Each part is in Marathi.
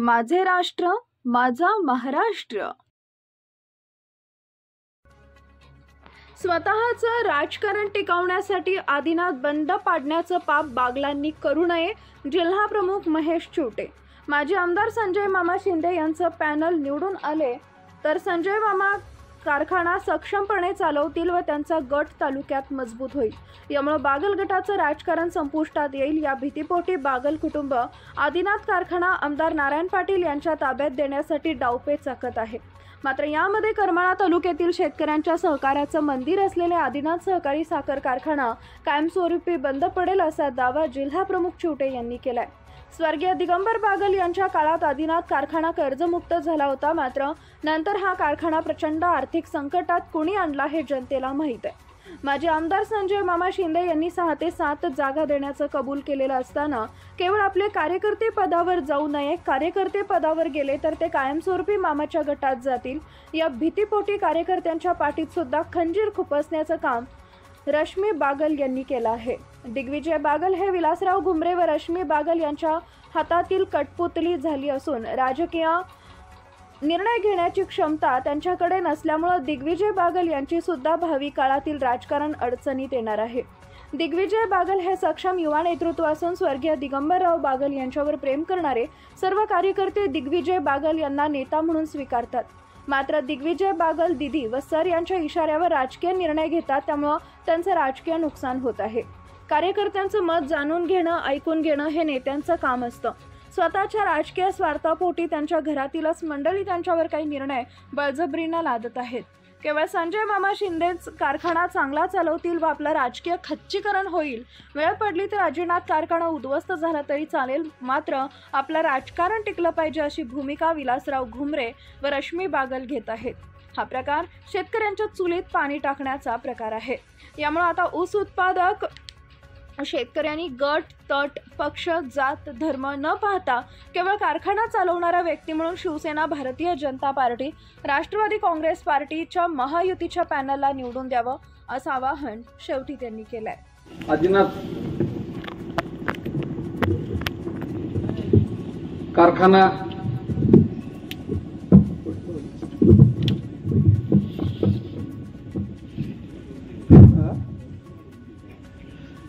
माझे राष्ट्र माझा महाराष्ट्र। स्वतःचं राजकारण टिकवण्यासाठी आदिनाथ बंद पाडण्याचं पाप बागलांनी करू नये। जिल्हा प्रमुख महेश चोटे। माजी आमदार संजय मामा शिंदे यांचं पॅनल निवडून आले तर संजय मामा कारखाना सक्षमपणे चालवतील व त्यांचा गट तालुक्यात मजबूत होईल। यामुळे बागल गटाचं राजकारण संपुष्टात येईल। या भीतीपोटी बागल कुटुंब आदिनाथ कारखाना आमदार नारायण पाटील यांच्या ताब्यात देण्यासाठी डावपेच आखत आहे। मात्र यामध्ये करमाळा तालुक्यातील शेतकऱ्यांच्या सहकार्याचं मंदिर असलेले आदिनाथ सहकारी साखर कारखाना कायमस्वरूपी बंद पडेल असा दावा जिल्हा प्रमुख चोटे यांनी केलाय। स्वर्गीय दिगंबर बागल यांच्या काळात आदिनाथ कारखाना कर्जमुक्त झाला होता, मात्र नंतर हा कारखाना प्रचंड आर्थिक संकटात कुणी आणला हे जनतेला माहीत आहे। माजी आमदार संजय मामा शिंदे यांनी 6 ते 7 जागा देण्याचं कबूल केलेलं असताना केवळ आपले कार्यकर्ते पदावर जाऊ नये, कार्यकर्ते पदावर गेले तर ते कायमस्वरूपी मामाच्या गटात जातील या भीतीपोटी कार्यकर्त्यांच्या पाठीत सुद्धा खंजीर खुपसण्याचं काम रश्मी बागल यांनी केलं आहे। दिग्विजय बागल हे विलासराव घुमरे व रश्मी बागल यांच्या हातातील कठपुतली झाली असून राजकीय निर्णय घेण्याची क्षमता त्यांच्याकडे नसल्यामुळे दिग्विजय बागल यांची सुद्धा भावी काळातील राजकारण अडचणीत येणार आहे। दिग्विजय बागल हे सक्षम युवा नेतृत्व असून स्वर्गीय दिगंबरराव बागल यांच्यावर प्रेम करणारे सर्व कार्यकर्ते दिग्विजय बागल यांना नेता म्हणून स्वीकारतात। मात्र दिग्विजय बागल दिदी व सर यांच्या इशाऱ्यावर राजकीय निर्णय घेतात, त्यामुळे त्यांचं राजकीय नुकसान होत आहे। कार्यकर्त्यांचं मत जाणून घेणं, ऐकून घेणं हे नेत्यांचं काम असतं। स्वतःच्या राजकीय स्वार्थापोटी त्यांच्या घरातीलच मंडळी त्यांच्यावर काही निर्णय बळजबरीनं लादत आहेत। केवळ संजय मामा शिंदेच कारखाना चांगला चालवतील व आपलं राजकीय खच्चीकरण होईल। वेळ पडली तर आदिनाथ कारखाना उद्ध्वस्त झाला तरी चालेल, मात्र आपलं राजकारण टिकलं पाहिजे अशी भूमिका विलासराव घुमरे व रश्मी बागल घेत आहेत। हा प्रकार शेतकऱ्यांच्या चुलीत पाणी टाकण्याचा प्रकार आहे। यामुळे आता ऊस उत्पादक शेतकऱ्यांनी गट, तट, पक्ष, जात, धर्म न पाहता केवळ कारखाना चालवणारा व्यक्ती म्हणून शिवसेना, भारतीय जनता पार्टी, राष्ट्रवादी काँग्रेस पार्टीच्या महायुतीच्या पॅनलला निवडून द्यावं असं आवाहन शेवटी त्यांनी केलंय। आदिनाथ कारखाना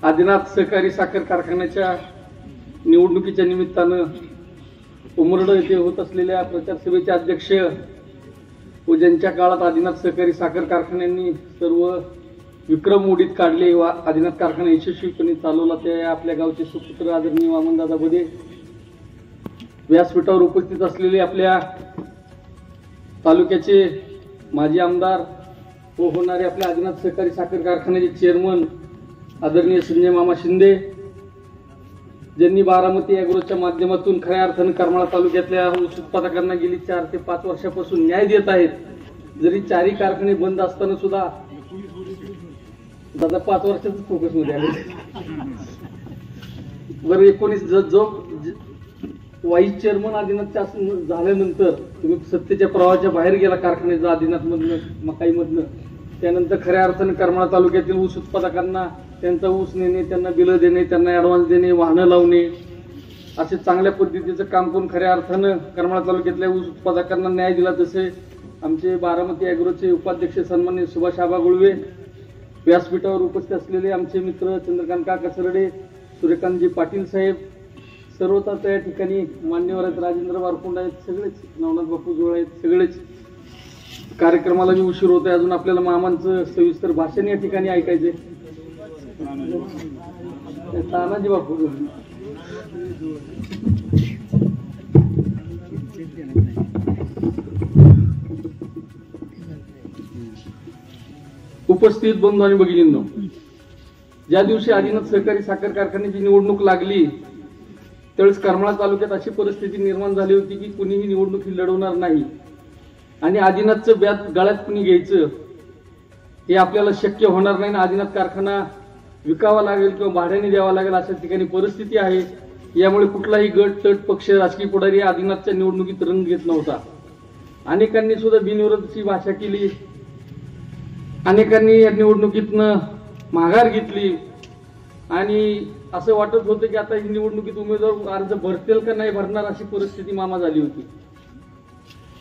आदिनाथ सहकारी साखर कारखान्याच्या निवडणुकीच्या निमित्तानं उमरड येथे होत असलेल्या प्रचार सभेचे अध्यक्ष व ज्यांच्या काळात आदिनाथ सहकारी साखर कारखान्यांनी सर्व विक्रम मोडीत काढले व आदिनाथ कारखाना यशस्वीपणे चालवला ते आपल्या गावचे सुपुत्र आदरणीय वामनदादा बदे व्यासपीठावर उपस्थित असलेले आपल्या तालुक्याचे माजी आमदार व होणारे आपल्या आदिनाथ सहकारी साखर कारखान्याचे चेअरमन आदरणीय संजय मामा शिंदे, ज्यांनी बारामती ॲग्रोच्या माध्यमातून खऱ्या अर्थानं करमाळा तालुक्यातल्या ऊस उत्पादकांना गेली 4 ते 5 वर्षापासून न्याय देत आहेत। जरी 4ही कारखाने बंद असताना सुद्धा दादा 5 वर्षाच फोकस मध्ये आले। बरं 19 जो वाईस चेअरमन आदिनाथच्या झाल्यानंतर तुम्ही सत्तेच्या प्रवाहाच्या बाहेर गेला कारखान्याचा आदिनाथ मधनं, मकाई मधनं, त्यानंतर खऱ्या अर्थानं करमाळा तालुक्यातील ऊस उत्पादकांना त्यांचा ऊस नेणे, त्यांना बिलं देणे, त्यांना ॲडव्हान्स देणे, वाहनं लावणे असे चांगल्या पद्धतीचं काम करून खऱ्या अर्थानं करमाळा तालुक्यातल्या ऊस उत्पादकांना न्याय दिला। तसे आमचे बारामती ॲग्रोचे उपाध्यक्ष सन्माननीय सुभाष आबा गुळवे, व्यासपीठावर उपस्थित असलेले आमचे मित्र चंद्रकांत काका सरडे, सूर्यकांतजी पाटील साहेब, सर्वता त्या ठिकाणी मान्यवर आहेत, राजेंद्र वारकुंड आहेत, सगळेच नवनाथ बापू जोळ आहेत, सगळेच। कार्यक्रमाला मी उशीर होतोय, अजून आपल्याला मामांचं सविस्तर भाषण या ठिकाणी ऐकायचंय। तानाजी बापू उपस्थित बंधू आणि भगिनींनो, ज्या दिवशी आदिनाथ सहकारी साखर कारखान्याची निवडणूक लागली त्यावेळेस करमाळा तालुक्यात अशी परिस्थिती निर्माण झाली होती की कुणीही निवडणूक ही लढवणार नाही आणि आदिनाथचं ब्यात गळ्यात कुणी घ्यायचं हे आपल्याला शक्य होणार नाही। आदिनाथ कारखाना विकावा लागेल किंवा भाड्याने द्यावा लागेल अशा ठिकाणी परिस्थिती आहे। यामुळे कुठलाही गट, तट, पक्ष, राजकीय पुढारी आदिनाथच्या निवडणुकीत रंग घेत नव्हता। अनेकांनी सुद्धा बिनविरोधची भाषा केली, अनेकांनी या निवडणुकीतनं माघार घेतली आणि असं वाटत होतं की आता ही निवडणुकीत उमेदवार अर्ज भरतील का नाही भरणार अशी परिस्थिती मामा झाली होती.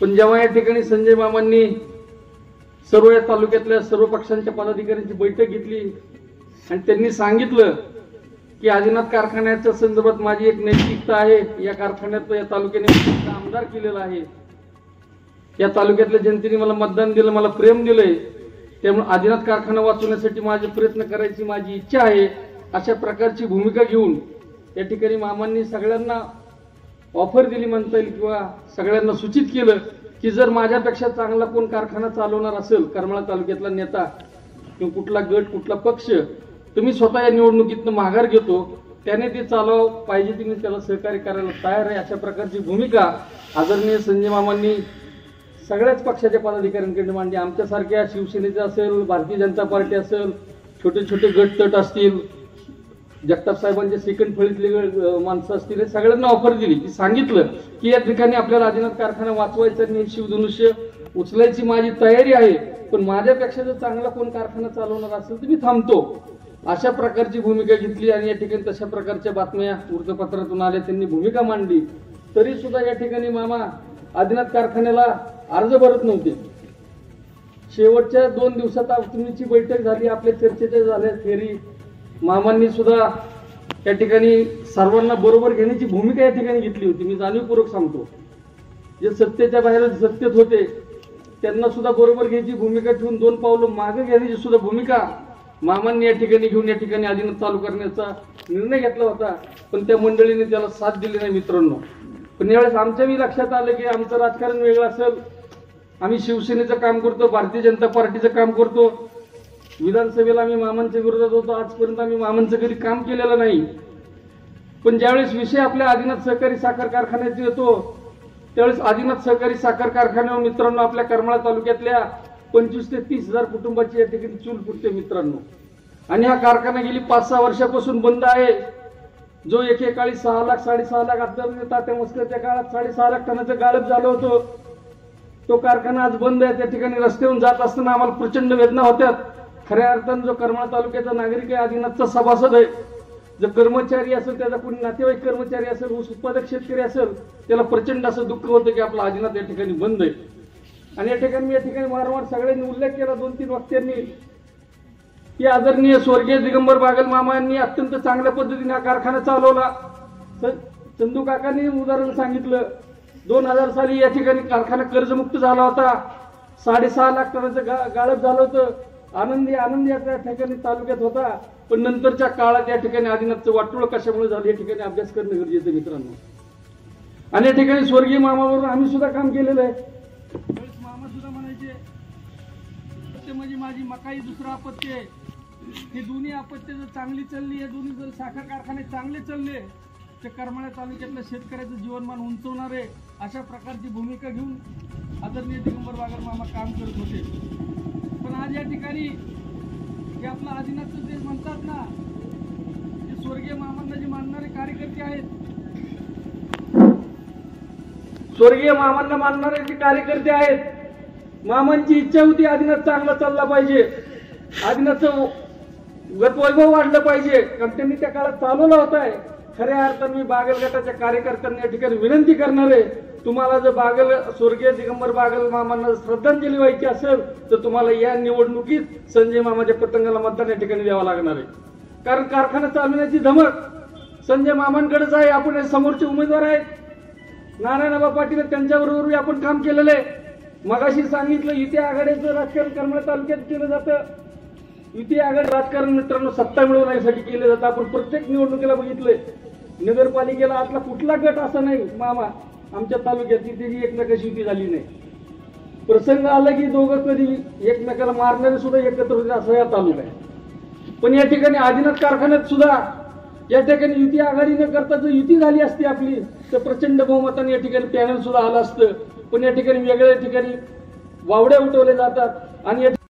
पण जेव्हा या ठिकाणी संजय मामांनी सर्व या तालुक्यातल्या सर्व पक्षांच्या पदाधिकाऱ्यांची बैठक घेतली आणि त्यांनी सांगितलं की आदिनाथ कारखान्याच्या संदर्भात माझी एक नैतिकता आहे, या कारखान्यात या तालुक्याने आमदार केलेला आहे, या तालुक्यातल्या जनतेने मला मतदान दिलं, मला प्रेम दिलंय, त्यामुळे आदिनाथ कारखाना वाचवण्यासाठी माझे प्रयत्न करायची माझी इच्छा आहे, अशा प्रकारची भूमिका घेऊन या ठिकाणी मामांनी सगळ्यांना ऑफर दिली म्हणता येईल किंवा सगळ्यांना सूचित केलं की जर माझ्यापेक्षा चांगला कोण कारखाना चालवणार असेल करमाळा तालुक्यातला नेता किंवा कुठला गट कुठला पक्ष, तुम्ही स्वतः या निवडणुकीतनं माघार घेतो, त्याने ते चालव पाहिजे ती मी त्याला सहकार्य करायला तयार आहे, अशा प्रकारची भूमिका आदरणीय संजय मामांनी सगळ्याच पक्षाच्या पदाधिकाऱ्यांकडे मांडली. आमच्यासारख्या शिवसेनेचं असेल, भारतीय जनता पार्टी असेल, छोटे छोटे गट तट असतील, जगताप साहेबांचे सेकंड फळीतले माणसं असतील, सगळ्यांना ऑफर दिली की सांगितलं की या ठिकाणी आपल्याला आदिनाथ कारखाना वाचवायचा आणि शिवधनुष्य उचलायची माझी तयारी आहे, पण माझ्यापेक्षा जर चांगला कोण कारखाना चालवणार असेल तर मी थांबतो, अशा प्रकारची भूमिका घेतली. आणि या ठिकाणी तशा प्रकारच्या बातम्या वृत्तपत्रातून आल्या, त्यांनी भूमिका मांडली. तरी सुद्धा या ठिकाणी मामा आदिनाथ कारखान्याला अर्ज भरत नव्हते. शेवटच्या 2 दिवसात तुमची बैठक झाली, आपल्या चर्चेच्या झाल्या फेरी, मामांनी सुद्धा या ठिकाणी सर्वांना बरोबर घेण्याची भूमिका या ठिकाणी घेतली होती. मी जाणीवपूर्वक सांगतो, जे सत्तेच्या बाहेर सत्तेत होते त्यांना सुद्धा बरोबर घ्यायची भूमिका ठेवून 2 पावलं मागे घेण्याची सुद्धा भूमिका मामांनी या ठिकाणी घेऊन या ठिकाणी आदिनाथ चालू करण्याचा निर्णय घेतला होता. पण त्या मंडळीने त्याला साथ दिली नाही मित्रांनो. पण यावेळेस आमच्याही लक्षात आलं की आमचं राजकारण वेगळं असेल, आम्ही शिवसेनेचं काम करतो, भारतीय जनता पार्टीचं काम करतो, विधानसभेला आम्ही मामांच्या विरोधात होतो, आजपर्यंत आम्ही मामांचं कधी काम केलेलं नाही. पण ज्यावेळेस विषय आपल्या आदिनाथ सहकारी साखर कारखान्याचा येतो त्यावेळेस आदिनाथ सहकारी साखर कारखान्यावर मित्रांनो आपल्या करमाळा तालुक्यातल्या 25 ते 30 हजार कुटुंबाची या ठिकाणी चूल फुटते मित्रांनो. आणि हा कारखाना गेली 5-6 वर्षापासून बंद आहे. जो एकेकाळी 6 लाख 6.5 लाख आता तात्या मस्करच्या काळात 6.5 लाख टनाचं गाळप झालं होतं, तो कारखाना आज बंद आहे. त्या ठिकाणी रस्त्यावरून जात असताना आम्हाला प्रचंड वेदना होत्या. खऱ्या अर्थानं जो करमाळा तालुक्याचा नागरिक आहे, आदिनाथचा सभासद आहे, जर कर्मचारी असेल, त्याचा कोणी नातेवाईक कर्मचारी असेल, ऊस उत्पादक शेतकरी असेल, त्याला प्रचंड असं दुःख होतं की आपला आदिनाथ या ठिकाणी बंद आहे. आणि या ठिकाणी या ठिकाणी वारंवार सगळ्यांनी उल्लेख केला 2-3 वक्त्यांनी की आदरणीय स्वर्गीय दिगंबर बागल मामांनी अत्यंत चांगल्या पद्धतीने हा कारखाना चालवला. चंदू काकांनी उदाहरण सांगितलं, 2000 साली या ठिकाणी कारखाना कर्जमुक्त झाला होता, 6.5 लाख टनाचं गाळप झालं होतं, आनंदी या ठिकाणी तालुक्यात होता. पण नंतरच्या काळात या ठिकाणी आदिनाथचं वाटोळ कशामुळे झालं या ठिकाणी अभ्यास करणं गरजेचं मित्रांनो. आणि या ठिकाणी स्वर्गीय मामाबरोबर आम्ही सुद्धा काम केलेलं आहे. मामा सुद्धा म्हणायचे ते म्हणजे माझी मकाई दुसरं अपत्य आहे, हे दोन्ही अपत्य जर चांगली चालली, हे दोन्ही जर साखर कारखाने चांगले चालले तर करमाळा तालुक्यातल्या शेतकऱ्याचं जीवनमान उंचवणार आहे, अशा प्रकारची भूमिका घेऊन आदरणीय दिगंबर बागल मामा काम करत होते. पण आज या ठिकाणी हे आपलं आदिनाथचं जे म्हणतात ना, ते स्वर्गीय मामांना जे मानणारे कार्यकर्ते आहेत, स्वर्गीय मामांना मानणारे जे कार्यकर्ते आहेत, मामांची इच्छा होती आदिनाथ चांगला चालला पाहिजे, आदिनाथचं वैभव वाढलं पाहिजे, कारण त्यांनी त्या काळात चालवला होता. खऱ्या अर्थाने मी बागल गटाच्या कार्यकर्त्यांना या ठिकाणी विनंती करणार आहे, तुम्हाला जर स्वर्गीय दिगंबर बागल मामांना श्रद्धांजली व्हायची असेल तर तुम्हाला या निवडणुकीत संजय मामाच्या पतंगाला मतदान या ठिकाणी द्यावं लागणार आहे. कारण कारखाना चालवण्याची धमक संजय मामांकडेच आहे. आपण समोरचे उमेदवार आहेत नारायणबा पाटील, त्यांच्याबरोबर आपण काम केलेलं आहे. मगाशी सांगितलं युती आघाडीचं राजकारण करमाळा तालुक्यात केलं जातं. युती आघाडी राजकारण मित्रांनो सत्ता मिळवण्यासाठी केलं जातं. आपण प्रत्येक निवडणुकीला बघितलंय, नगरपालिकेला आतला कुठला गट असा नाही मामा आमच्या तालुक्यात तिथे एकमेकाशी युती झाली नाही. प्रसंग आला की दोघं कधी एकमेकाला मारणारे सुद्धा एकत्र होते, असं या तालुका आहे. पण या ठिकाणी आदिनाथ कारखान्यात सुद्धा या ठिकाणी युती आघाडी न करता जर युती झाली असती आपली तर प्रचंड बहुमताने या ठिकाणी पॅनल सुद्धा आलं असतं. पण या ठिकाणी वेगळ्या ठिकाणी वावड्या उठवल्या जातात आणि